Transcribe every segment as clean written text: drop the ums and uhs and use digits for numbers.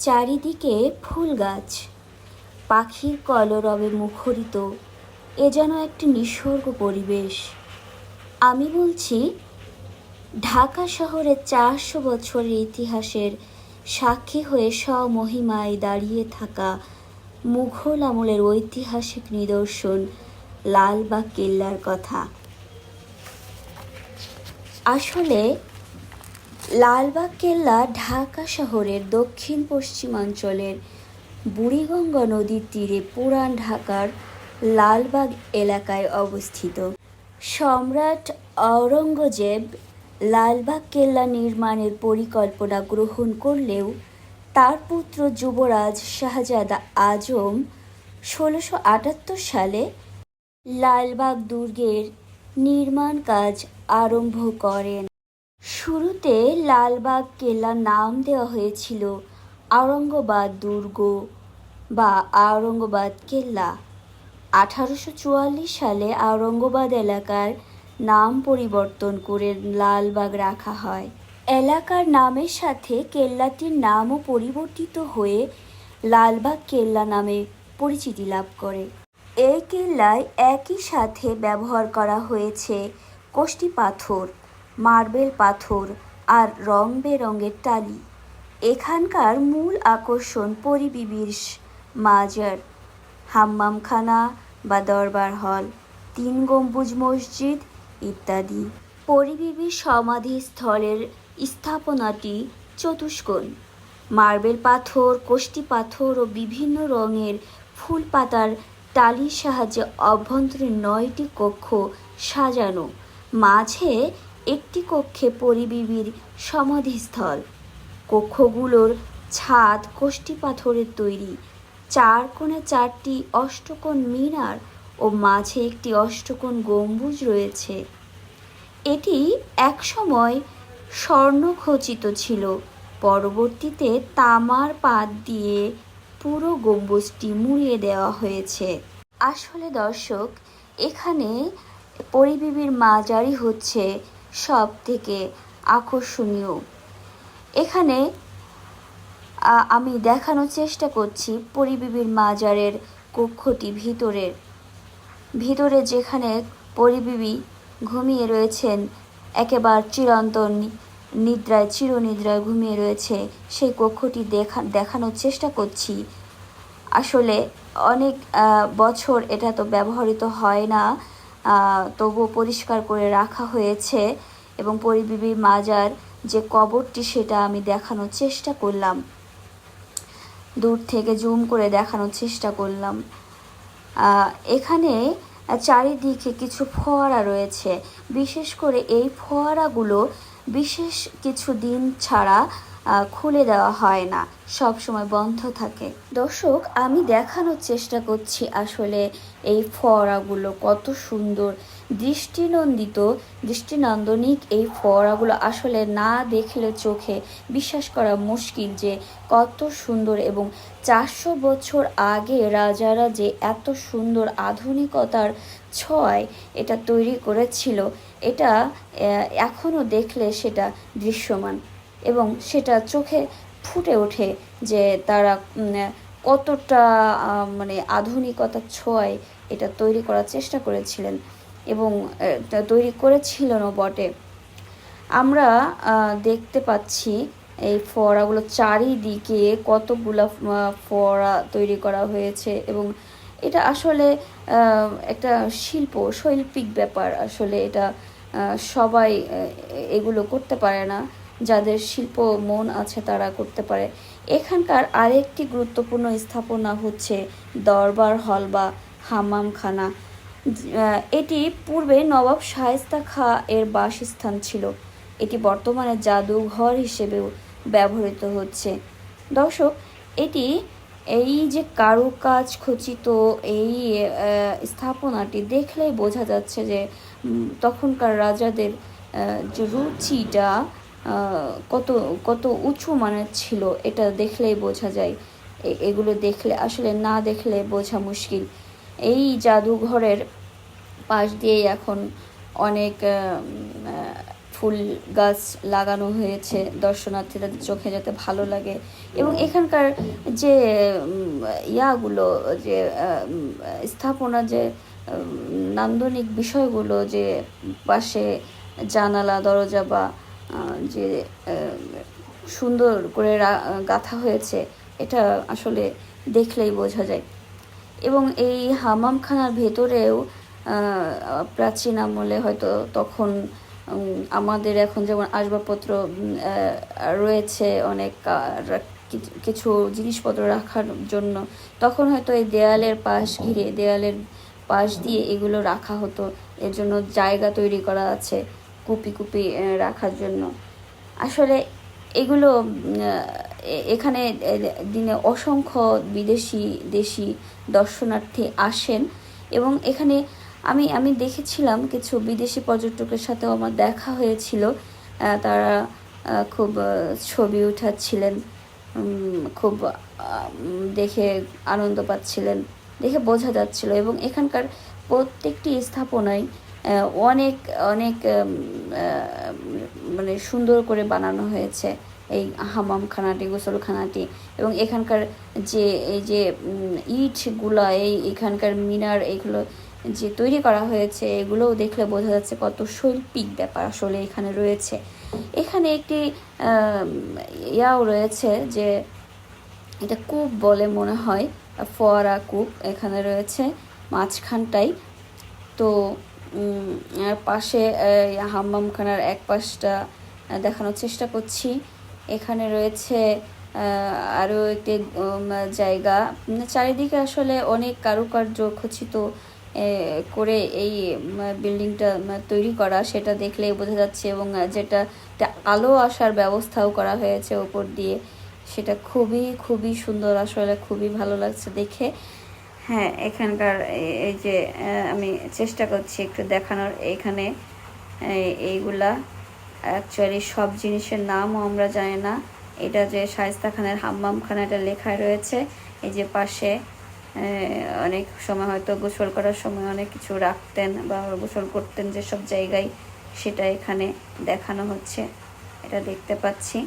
চারিদিকে ফুল গাছ, পাখির কলরবে মুখরিত। এ যেন একটি নিসর্গ পরিবেশ। আমি বলছি, ঢাকা শহরের 400 বছরের ইতিহাসের সাক্ষী হয়ে স্বমহিমায় দাঁড়িয়ে থাকা মুঘল আমলের ঐতিহাসিক নিদর্শন লালবাগ কেল্লার কথা। আসলে লালবাগ কেল্লা ঢাকা শহরের দক্ষিণ পশ্চিমাঞ্চলের বুড়িগঙ্গা নদীর তীরে পুরান ঢাকার লালবাগ এলাকায় অবস্থিত। সম্রাট আওরঙ্গজেব লালবাগ কেল্লা নির্মাণের পরিকল্পনা গ্রহণ করলেও তার পুত্র যুবরাজ শাহজাদা আজম 1678 সালে লালবাগ দুর্গের নির্মাণ কাজ আরম্ভ করেন। শুরুতে লালবাগ কেল্লার নাম দেওয়া হয়েছিল আওরঙ্গাবাদ দুর্গ বা আওরঙ্গাবাদ কেল্লা। 1844 সালে আওরঙ্গাবাদ এলাকার নাম পরিবর্তন করে লালবাগ রাখা হয়। এলাকার নামের সাথে কেল্লাটির নামও পরিবর্তিত হয়ে লালবাগ কেল্লা নামে পরিচিতি লাভ করে। এই কেল্লায় একই সাথে ব্যবহার করা হয়েছে কষ্টি পাথর, মার্বেল পাথর আর রং বেরঙের টালি। এখানকার মূল আকর্ষণ পরী বিবির মাজার, হাম্মামখানা বা দরবার হল, 3 গম্বুজ মসজিদ ইত্যাদি। পরী বিবির সমাধিস্থলের স্থাপনাটি চতুষ্কোণ। মার্বেল পাথর, কষ্টি পাথর ও বিভিন্ন রঙের ফুল পাতার টালির সাহায্যে অভ্যন্তরে 9টি কক্ষ সাজানো। মাঝে একটি কক্ষে পরী বিবির সমাধিস্থল। কক্ষগুলোর ছাদ কষ্টি পাথরের তৈরি। 4 কোণে 4টি অষ্টকোণ মিনার ও মাঝে একটি অষ্টকোণ গম্বুজ রয়েছে। এটি একসময় স্বর্ণখচিত ছিল, পরবর্তীতে তামার পাত দিয়ে পুরো গম্বুজটি মুড়িয়ে দেওয়া হয়েছে। আসলে দর্শক, এখানে পরী বিবির মাজারই হচ্ছে সব থেকে আকর্ষণীয়। এখানে আমি দেখানোর চেষ্টা করছি পরী বিবির মাজারের কক্ষটি ভিতরে যেখানে পরী বিবি ঘুমিয়ে রয়েছেন, একেবারে চিরন্তন নিদ্রায় চিরনিদ্রায় ঘুমিয়ে রয়েছে, সেই কক্ষটি দেখানোর চেষ্টা করছি। আসলে অনেক বছর এটা তো ব্যবহৃত হয় না, তবুও পরিষ্কার করে রাখা হয়েছে এবং পরী বিবির মাজার যে কবরটি সেটা আমি দেখানোর চেষ্টা করলাম, দূর থেকে জুম করে দেখানোর চেষ্টা করলাম। এখানে চারিদিকে কিছু ফোয়ারা রয়েছে। বিশেষ করে এই ফোয়ারাগুলো বিশেষ কিছু দিন ছাড়া খুলে দেওয়া হয় না, সব সময় বন্ধ থাকে। দর্শক, আমি দেখানোর চেষ্টা করছি আসলে এই ফোয়ারাগুলো কত সুন্দর, দৃষ্টিনন্দনিক এই ফোয়ারাগুলো আসলে না দেখলে চোখে বিশ্বাস করা মুশকিল যে কত সুন্দর। এবং 400 বছর আগে রাজারা যে এত সুন্দর আধুনিকতার ছোঁয়ায় এটা তৈরি করেছিল, এটা এখনও দেখলে সেটা দৃশ্যমান এবং সেটা চোখে ফুটে ওঠে যে তারা কতটা আধুনিকতার ছোঁয়ায় এটা তৈরি করার চেষ্টা করেছিলেন এবং তৈরি করেছিলেনও বটে। আমরা দেখতে পাচ্ছি এই ফোয়ারাগুলো চারিদিকে কতগুলো ফোয়ারা তৈরি করা হয়েছে এবং এটা আসলে একটা শৈল্পিক ব্যাপার। আসলে এটা সবাই এগুলো করতে পারে না, যাদের শিল্প মন আছে তারা করতে পারে। এখানকার আরেকটি গুরুত্বপূর্ণ স্থাপনা হচ্ছে দরবার হল বা হাম্মামখানা। এটি পূর্বে নবাব শায়েস্তা খাঁ এর বাসস্থান ছিল। এটি বর্তমানে জাদুঘর হিসেবেও ব্যবহৃত হচ্ছে। দর্শক, এই যে কারুকাজ খচিত এই স্থাপনাটি দেখলেই বোঝা যাচ্ছে যে তখনকার রাজাদের যে রুচিটা কত উঁচু মানের ছিল, এটা দেখলেই বোঝা যায়। এগুলো দেখলে আসলে না দেখলে বোঝা মুশকিল। এই জাদুঘরের পাশ দিয়েই এখন অনেক ফুল গাছ লাগানো হয়েছে দর্শনার্থীদের চোখে যাতে ভালো লাগে। এবং এখানকার যে ইয়াগুলো, যে স্থাপনা, যে নান্দনিক বিষয়গুলো, যে পাশে জানালা দরজা বা যে সুন্দর করে গাঁথা হয়েছে, এটা আসলে দেখলেই বোঝা যায়। এবং এই হামামখানার ভেতরেও প্রাচীন আমলে হয়তো তখন আমাদের এখন যেমন আসবাবপত্র রয়েছে অনেক, কিছু জিনিসপত্র রাখার জন্য, তখন হয়তো এই দেয়ালের পাশ দিয়ে এগুলো রাখা হতো। এর জন্য জায়গা তৈরি করা আছে কুপি কুপি রাখার জন্য। আসলে এগুলো এখানে দিনে অসংখ্য বিদেশি দেশি দর্শনার্থী আসেন। এবং এখানে আমি দেখেছিলাম কিছু বিদেশি পর্যটকের সাথেও আমার দেখা হয়েছিল। তারা খুব ছবি উঠাচ্ছিলেন, খুব দেখে আনন্দ পাচ্ছিলেন, দেখে বোঝা যাচ্ছিল। এবং এখানকার প্রত্যেকটি স্থাপনায় অনেক অনেক মানে সুন্দর করে বানানো হয়েছে এই হামামখানাটি, গোসলখানাটি। এবং এখানকার যে এই যে ইটগুলা, এখানকার মিনার, এগুলো যে তৈরি করা হয়েছে, এগুলোও দেখলে বোঝা যাচ্ছে কত শৈল্পিক ব্যাপার আসলে এখানে রয়েছে। এখানে একটি ইয়াও রয়েছে, যে এটা কূপ বলে মনে হয়, ফোয়ারা কূপ এখানে রয়েছে মাঝখানটাই। তো পাশে হাম্মামখানার এক পাশটা দেখানোর চেষ্টা করছি। এখানে রয়েছে আরও একটি জায়গা, চারিদিকে আসলে অনেক কারুকার্য খচিত করে এই বিল্ডিংটা তৈরি করা, সেটা দেখলেই বোঝা যাচ্ছে। এবং যেটা আলো আসার ব্যবস্থাও করা হয়েছে ওপর দিয়ে, সেটা খুবই খুবই সুন্দর, আসলে খুবই ভালো লাগছে দেখে। হ্যাঁ, এখানকার এই যে আমি চেষ্টা করছি একটু দেখানোর, এখানে এইগুলা অ্যাকচুয়ালি সব জিনিসের নামও আমরা জানি না। এটা যে শায়েস্তা খানের হাম্মামখানা, এটা লেখায় রয়েছে। এই যে পাশে অনেক সময় হয়তো গোসল করার সময় অনেক কিছু রাখতেন বা গোসল করতেন যেসব জায়গায়, সেটা এখানে দেখানো হচ্ছে, এটা দেখতে পাচ্ছি।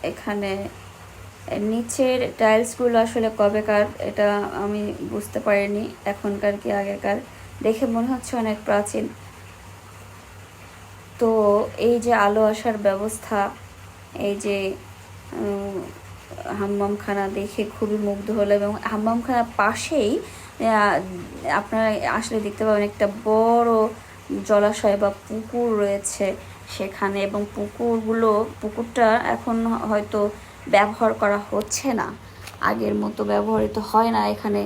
এখানে নিচের টাইলসগুলো আসলে কবেকার এটা আমি বুঝতে পারিনি, এখনকার কি আগেকার, দেখে মনে হচ্ছে অনেক প্রাচীন। তো এই যে আলো আসার ব্যবস্থা, এই যে হাম্মামখানা দেখে খুবই মুগ্ধ হলো। এবং হাম্মামখানার পাশেই আপনারা আসলে দেখতে পাবেন একটা বড় জলাশয় বা পুকুর রয়েছে সেখানে। এবং পুকুরটা এখন হয়তো ব্যবহার করা হচ্ছে না, আগের মতো ব্যবহৃত হয় না এখানে,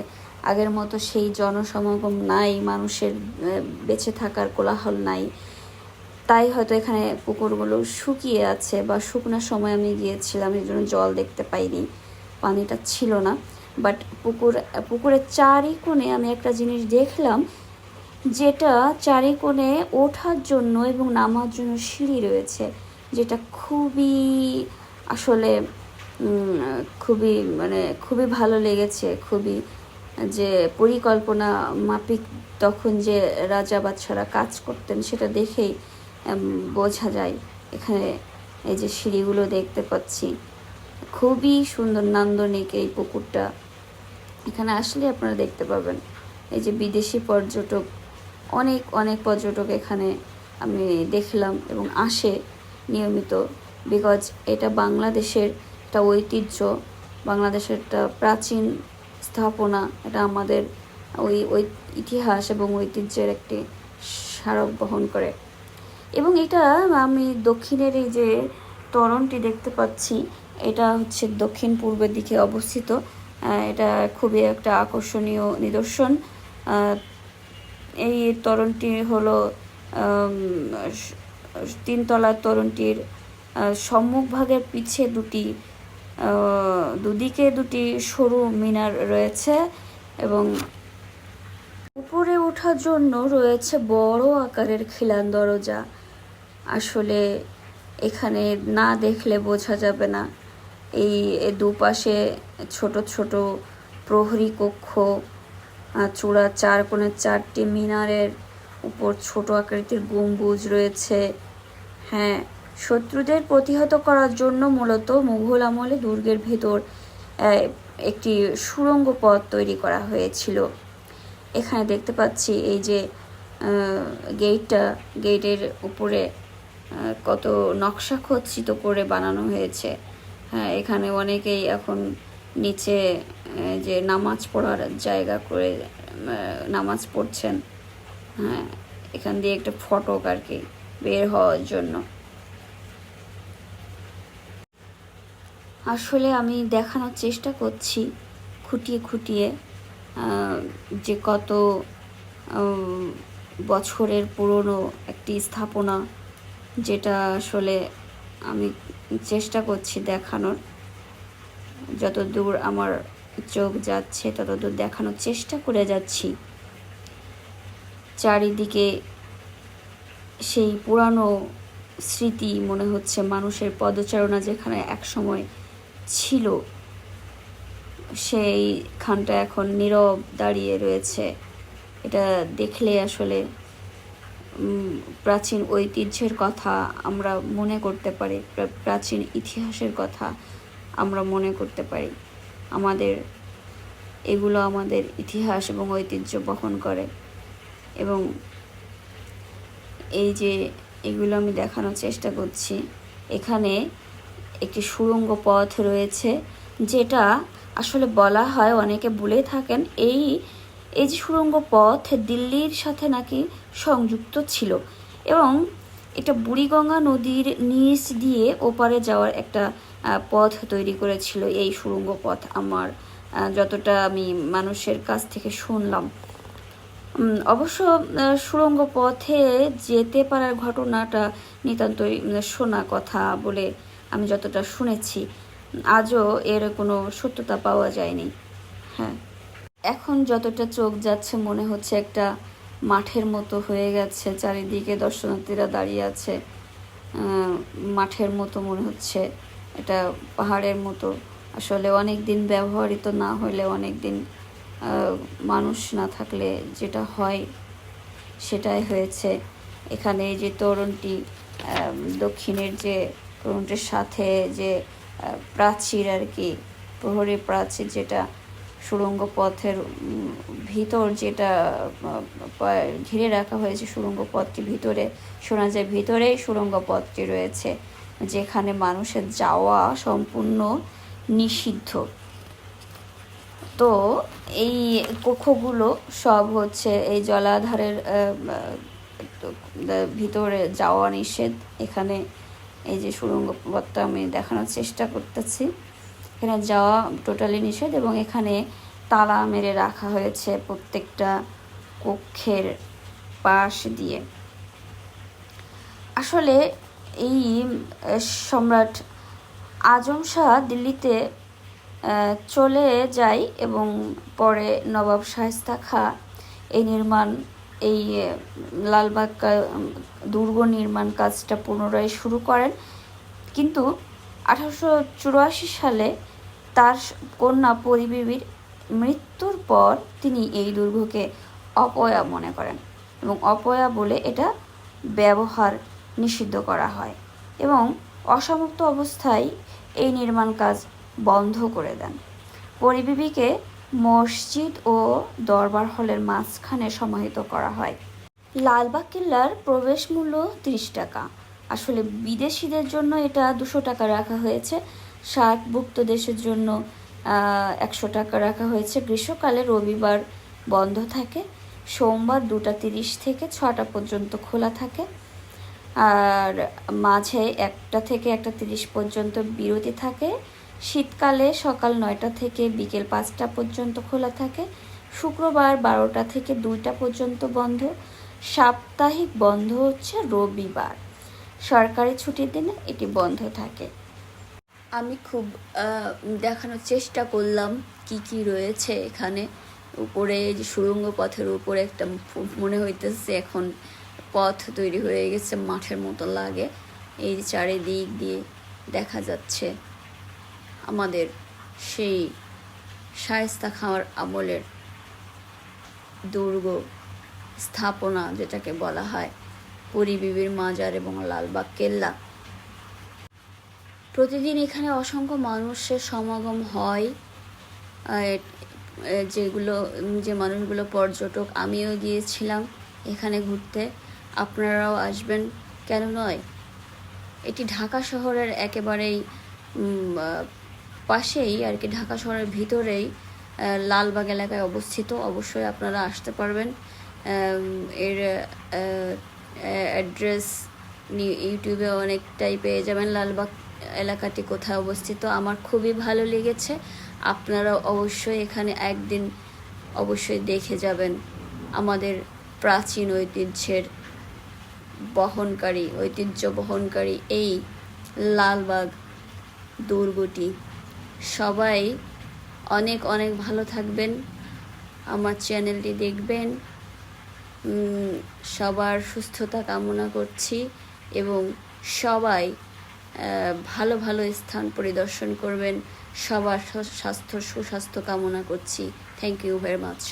আগের মতো সেই জনসমাগম নাই, মানুষের বেঁচে থাকার কোলাহল নাই। তাই হয়তো এখানে পুকুরগুলো শুকিয়ে আছে, বা শুকনোর সময় আমি গিয়েছিলাম, এই জন্য জল দেখতে পাইনি, পানিটা ছিল না। বাট পুকুরের চারিকোণে আমি একটা জিনিস দেখলাম, যেটা চারিকোণে ওঠার জন্য এবং নামার জন্য সিঁড়ি রয়েছে, যেটা খুবই আসলে খুবই ভালো লেগেছে। খুবই যে পরিকল্পনা মাফিক তখন যে রাজা বাদশারা কাজ করতেন, সেটা দেখেই বোঝা যায়। এখানে এই যে সিঁড়িগুলো দেখতে পাচ্ছি, খুবই সুন্দর নান্দনিক এই পুকুরটা। এখানে আসলে আপনারা দেখতে পাবেন এই যে বিদেশি পর্যটক, অনেক অনেক পর্যটক এখানে আমি দেখলাম এবং আসে নিয়মিত। বিকজ এটা বাংলাদেশের একটা ঐতিহ্য, বাংলাদেশের একটা প্রাচীন স্থাপনা, এটা আমাদের ওই ইতিহাস এবং ঐতিহ্যের একটি স্মারক বহন করে। এবং এটা আমি দক্ষিণের এই যে তোরণটি দেখতে পাচ্ছি, এটা হচ্ছে দক্ষিণ পূর্বের দিকে অবস্থিত। এটা খুবই একটা আকর্ষণীয় নিদর্শন। এই তোরণটি হলো তিনতলার তোরণটির সম্মুখভাগের পিছে দুদিকে দুটি সরু মিনার রয়েছে। এবং উপরে ওঠার জন্য রয়েছে বড় আকারের খিলান দরজা। আসলে এখানে না দেখলে বোঝা যাবে না। এই দুপাশে ছোট ছোট প্রহরী কক্ষ, চূড়া চার কোণে 4টি মিনারের উপর ছোট আকৃতির গম্বুজ রয়েছে। হ্যাঁ, শত্রুদের প্রতিহত করার জন্য মূলত মুঘল আমলে দুর্গের ভেতর একটি সুড়ঙ্গ পথ তৈরি করা হয়েছিল। এখানে দেখতে পাচ্ছি এই যে গেটের উপরে কত নকশা খচিত করে বানানো হয়েছে। হ্যাঁ, এখানে অনেকেই এখন নিচে যে নামাজ পড়ার জায়গা করে নামাজ পড়ছেন। হ্যাঁ, এখান দিয়ে একটা ফটক আর কি বের হওয়ার জন্য। আসলে আমি দেখানোর চেষ্টা করছি খুঁটিয়ে খুঁটিয়ে যে কত বছরের পুরনো একটি স্থাপনা, যেটা আসলে আমি চেষ্টা করছি দেখানোর। যতদূর আমার চোখ যাচ্ছে ততদূর দেখানোর চেষ্টা করে যাচ্ছি। চারিদিকে সেই পুরানো স্মৃতি মনে হচ্ছে, মানুষের পদচারণা যেখানে একসময় ছিল সেইখানটা এখন নীরব দাঁড়িয়ে রয়েছে। এটা দেখলে আসলে প্রাচীন ঐতিহ্যের কথা আমরা মনে করতে পারি, প্রাচীন ইতিহাসের কথা আমরা মনে করতে পারি। এগুলো আমাদের ইতিহাস এবং ঐতিহ্য বহন করে। এবং এই যে এগুলো আমি দেখানোর চেষ্টা করছি, এখানে একটি সুড়ঙ্গ পথ রয়েছে, যেটা আসলে বলা হয়, অনেকে বলে থাকেন এই যে সুড়ঙ্গ পথ দিল্লির সাথে নাকি সংযুক্ত ছিল এবং এটা বুড়িগঙ্গা নদীর নিচ দিয়ে ওপারে যাওয়ার একটা পথ তৈরি করেছিল এই সুড়ঙ্গ পথ। আমার যতটা আমি মানুষের কাছ থেকে শুনলাম, অবশ্য সুড়ঙ্গ পথে যেতে পারার ঘটনাটা নিতান্তই শোনা কথা বলে আমি যতটা শুনেছি, আজও এর কোনো সত্যতা পাওয়া যায়নি। হ্যাঁ, এখন যতটা চোখ যাচ্ছে মনে হচ্ছে একটা মাঠের মতো হয়ে গেছে, চারিদিকে দর্শনার্থীরা দাঁড়িয়ে আছে। মাঠের মতো মনে হচ্ছে, এটা পাহাড়ের মতো। আসলে অনেক দিন ব্যবহৃত না হলে, অনেক দিন মানুষ না থাকলে যেটা হয় সেটাই হয়েছে। এখানে এই যে তোরণটি, দক্ষিণের যে তোরণটির সাথে যে প্রাচীর আর কি, প্রহরী প্রাচীর, যেটা সুড়ঙ্গ পথের ভিতর যেটা ঘিরে রাখা হয়েছে সুড়ঙ্গ পথটি, ভিতরে শোনা যায় ভিতরেই সুড়ঙ্গ পথটি রয়েছে, যেখানে মানুষের যাওয়া সম্পূর্ণ নিষিদ্ধ। তো এই কক্ষগুলো সব হচ্ছে এই জলাধারের ভিতরে যাওয়া নিষেধ। এখানে এই যে সুড়ঙ্গ পথটা আমি দেখানোর চেষ্টা করতেছি, এখানে যাওয়া টোটালি নিষেধ এবং এখানে তালা মেরে রাখা হয়েছে প্রত্যেকটা কক্ষের পাশ দিয়ে। আসলে এই সম্রাট আজম শাহ দিল্লিতে চলে যায় এবং পরে নবাব শায়েস্তা খাঁ এই লালবাগ দুর্গ নির্মাণ কাজটা পুনরায় শুরু করেন। কিন্তু 1884 সালে তার কন্যা পরিবিবির মৃত্যুর পর তিনি এই দুর্গকে অপয়া মনে করেন এবং অপয়া বলে এটা ব্যবহার নিষিদ্ধ করা হয় এবং অসমাপ্ত অবস্থায় এই নির্মাণ কাজ বন্ধ করে দেন। পরিবিবিকে মসজিদ ও দরবার হলের মাঝখানে সমাহিত করা হয়। লালবাগ কেল্লার প্রবেশ মূল্য 30 টাকা। আসলে বিদেশিদের জন্য এটা 200 টাকা রাখা হয়েছে, সার্কভুক্ত দেশের জন্য 100 টাকা রাখা হয়েছে। গ্রীষ্মকালে রবিবার বন্ধ থাকে, সোমবার 2:30 থেকে 6টা পর্যন্ত খোলা থাকে, আর মাঝে 1টা থেকে 1:30 পর্যন্ত বিরতি থাকে। শীতকালে সকাল 9টা থেকে বিকেল 5টা পর্যন্ত খোলা থাকে। শুক্রবার 12টা থেকে 2টা পর্যন্ত বন্ধ। সাপ্তাহিক বন্ধ হচ্ছে রবিবার। সরকারি ছুটির দিনে এটি বন্ধ থাকে। আমি খুব দেখানোর চেষ্টা করলাম কি কি রয়েছে এখানে। উপরে যে সুড়ঙ্গ পথের উপরে একটা মনে হইতেছে এখন পথ তৈরি হয়ে গেছে, মাঠের মতো লাগে। এই চারিদিক দিয়ে দেখা যাচ্ছে আমাদের সেই শায়েস্তা খাঁর আমলের দুর্গ স্থাপনা যেটাকে বলা হয়, পরী বিবির মাজার এবং লালবাগ কেল্লা। প্রতিদিন এখানে অসংখ্য মানুষের সমাগম হয়, যে মানুষগুলো পর্যটক। আমিও গিয়েছিলাম এখানে ঘুরতে, আপনারাও আসবেন, কেন নয়। এটি ঢাকা শহরের একেবারেই পাশেই আর কি, ঢাকা শহরের ভিতরেই লালবাগ এলাকায় অবস্থিত। অবশ্যই আপনারা আসতে পারবেন। এর অ্যাড্রেস ইউটিউবে অনেকটাই পেয়ে যাবেন, লালবাগ এলাকাটি কোথায় অবস্থিত। আমার খুবই ভালো লেগেছে, আপনারা অবশ্যই এখানে একদিন অবশ্যই দেখে যাবেন। আমাদের প্রাচীন ঐতিহ্য বহনকারী এই লালবাগ দুর্গটি। সবাই অনেক অনেক ভালো থাকবেন, আমার চ্যানেলটি দেখবেন। সবার সুস্থতা কামনা করছি এবং সবাই ভালো ভালো স্থান পরিদর্শন করবেন। সবার সুস্বাস্থ্য কামনা করছি। Thank you very much.